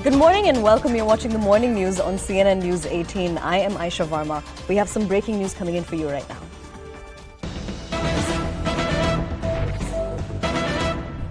Good morning and welcome. You're watching the morning news on CNN News 18. I am Aisha Varma. We have some breaking news coming in for you right now.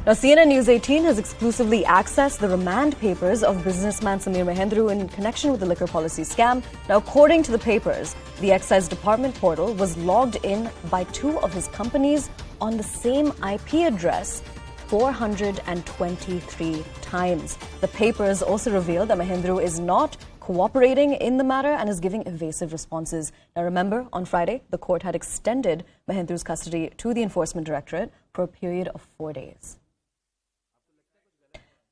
Now, CNN News 18 has exclusively accessed the remand papers of businessman Samir Mahendru in connection with the liquor policy scam. Now, according to the papers, the Excise Department portal was logged in by two of his companies on the same IP address 423 times. The papers also reveal that Mahendru is not cooperating in the matter and is giving evasive responses. Now remember, on Friday, the court had extended Mahendru's custody to the Enforcement Directorate for a period of 4 days.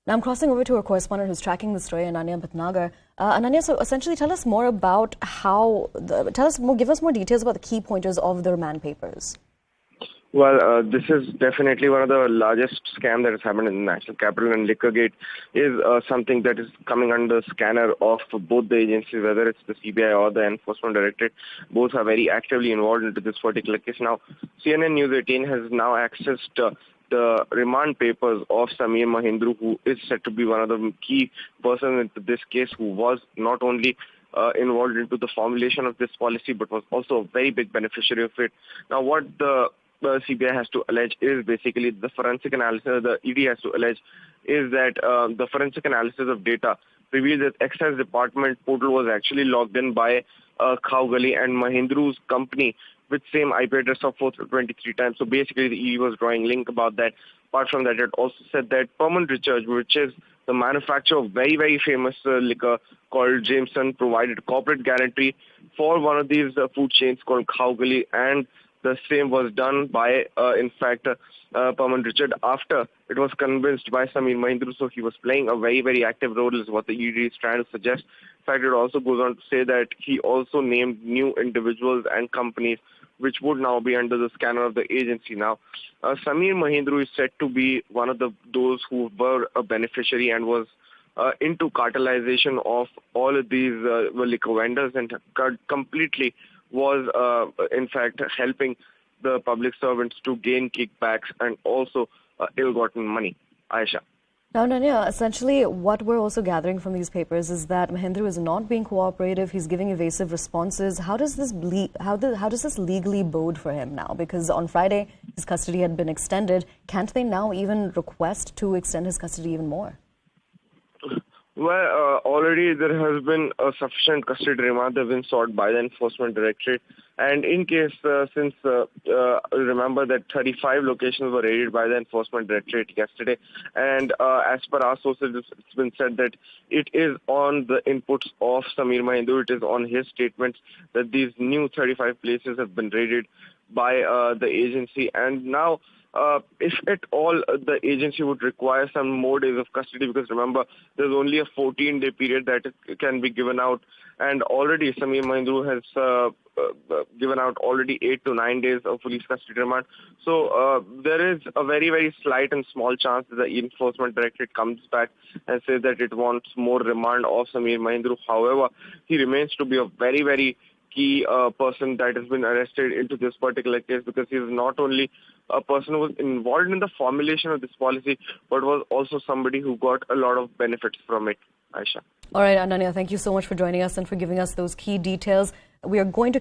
Now I'm crossing over to our correspondent who's tracking the story, Ananya Bhatnagar. Ananya, so essentially tell us more about give us more details about the key pointers of the remand papers. Well, this is definitely one of the largest scam that has happened in the national capital, and Liquorgate is something that is coming under scanner of both the agencies, whether it's the CBI or the Enforcement Directorate. Both are very actively involved into this particular case. Now, CNN News 18 has now accessed the remand papers of Samir Mahendru, who is said to be one of the key persons in this case, who was not only involved into the formulation of this policy, but was also a very big beneficiary of it. Now, what the CBI has to allege is basically the forensic analysis, the ED has to allege is that the forensic analysis of data revealed that Excise Department portal was actually logged in by Khawgali and Mahendru's company with same IP address of 423 times. So basically the ED was drawing link about that. Apart from that, it also said that Remand, which is the manufacturer of very, very famous liquor called Jameson, provided corporate guarantee for one of these food chains called Khawgali, and the same was done by, Remand after it was convinced by Samir Mahendru. So he was playing a very, very active role is what the ED is trying to suggest. In fact, it also goes on to say that he also named new individuals and companies which would now be under the scanner of the agency. Now, Samir Mahendru is said to be one of those who were a beneficiary and was into cartelization of all of these liquor vendors, and completely was, in fact, helping the public servants to gain kickbacks and also ill-gotten money. Aisha. Now, Nanya, essentially what we're also gathering from these papers is that Mahendru is not being cooperative. He's giving evasive responses. How does this legally bode for him now? Because on Friday, his custody had been extended. Can't they now even request to extend his custody even more? Well, already there has been a sufficient custody remand that has been sought by the Enforcement Directorate. And in case, remember that 35 locations were raided by the Enforcement Directorate yesterday. And as per our sources, it's been said that it is on the inputs of Samir Mahendru, it is on his statements that these new 35 places have been raided by the agency. And now, if at all the agency would require some more days of custody, because remember, there's only a 14-day period that can be given out, and already Samir Mahendru has given out already 8 to 9 days of police custody remand. So there is a very, very slight and small chance that the Enforcement Directorate comes back and says that it wants more remand of Samir Mahendru. However, he remains to be a very, very key person that has been arrested into this particular case, because he is not only a person who was involved in the formulation of this policy, but was also somebody who got a lot of benefits from it. Aisha. All right, Ananya, thank you so much for joining us and for giving us those key details. We are going to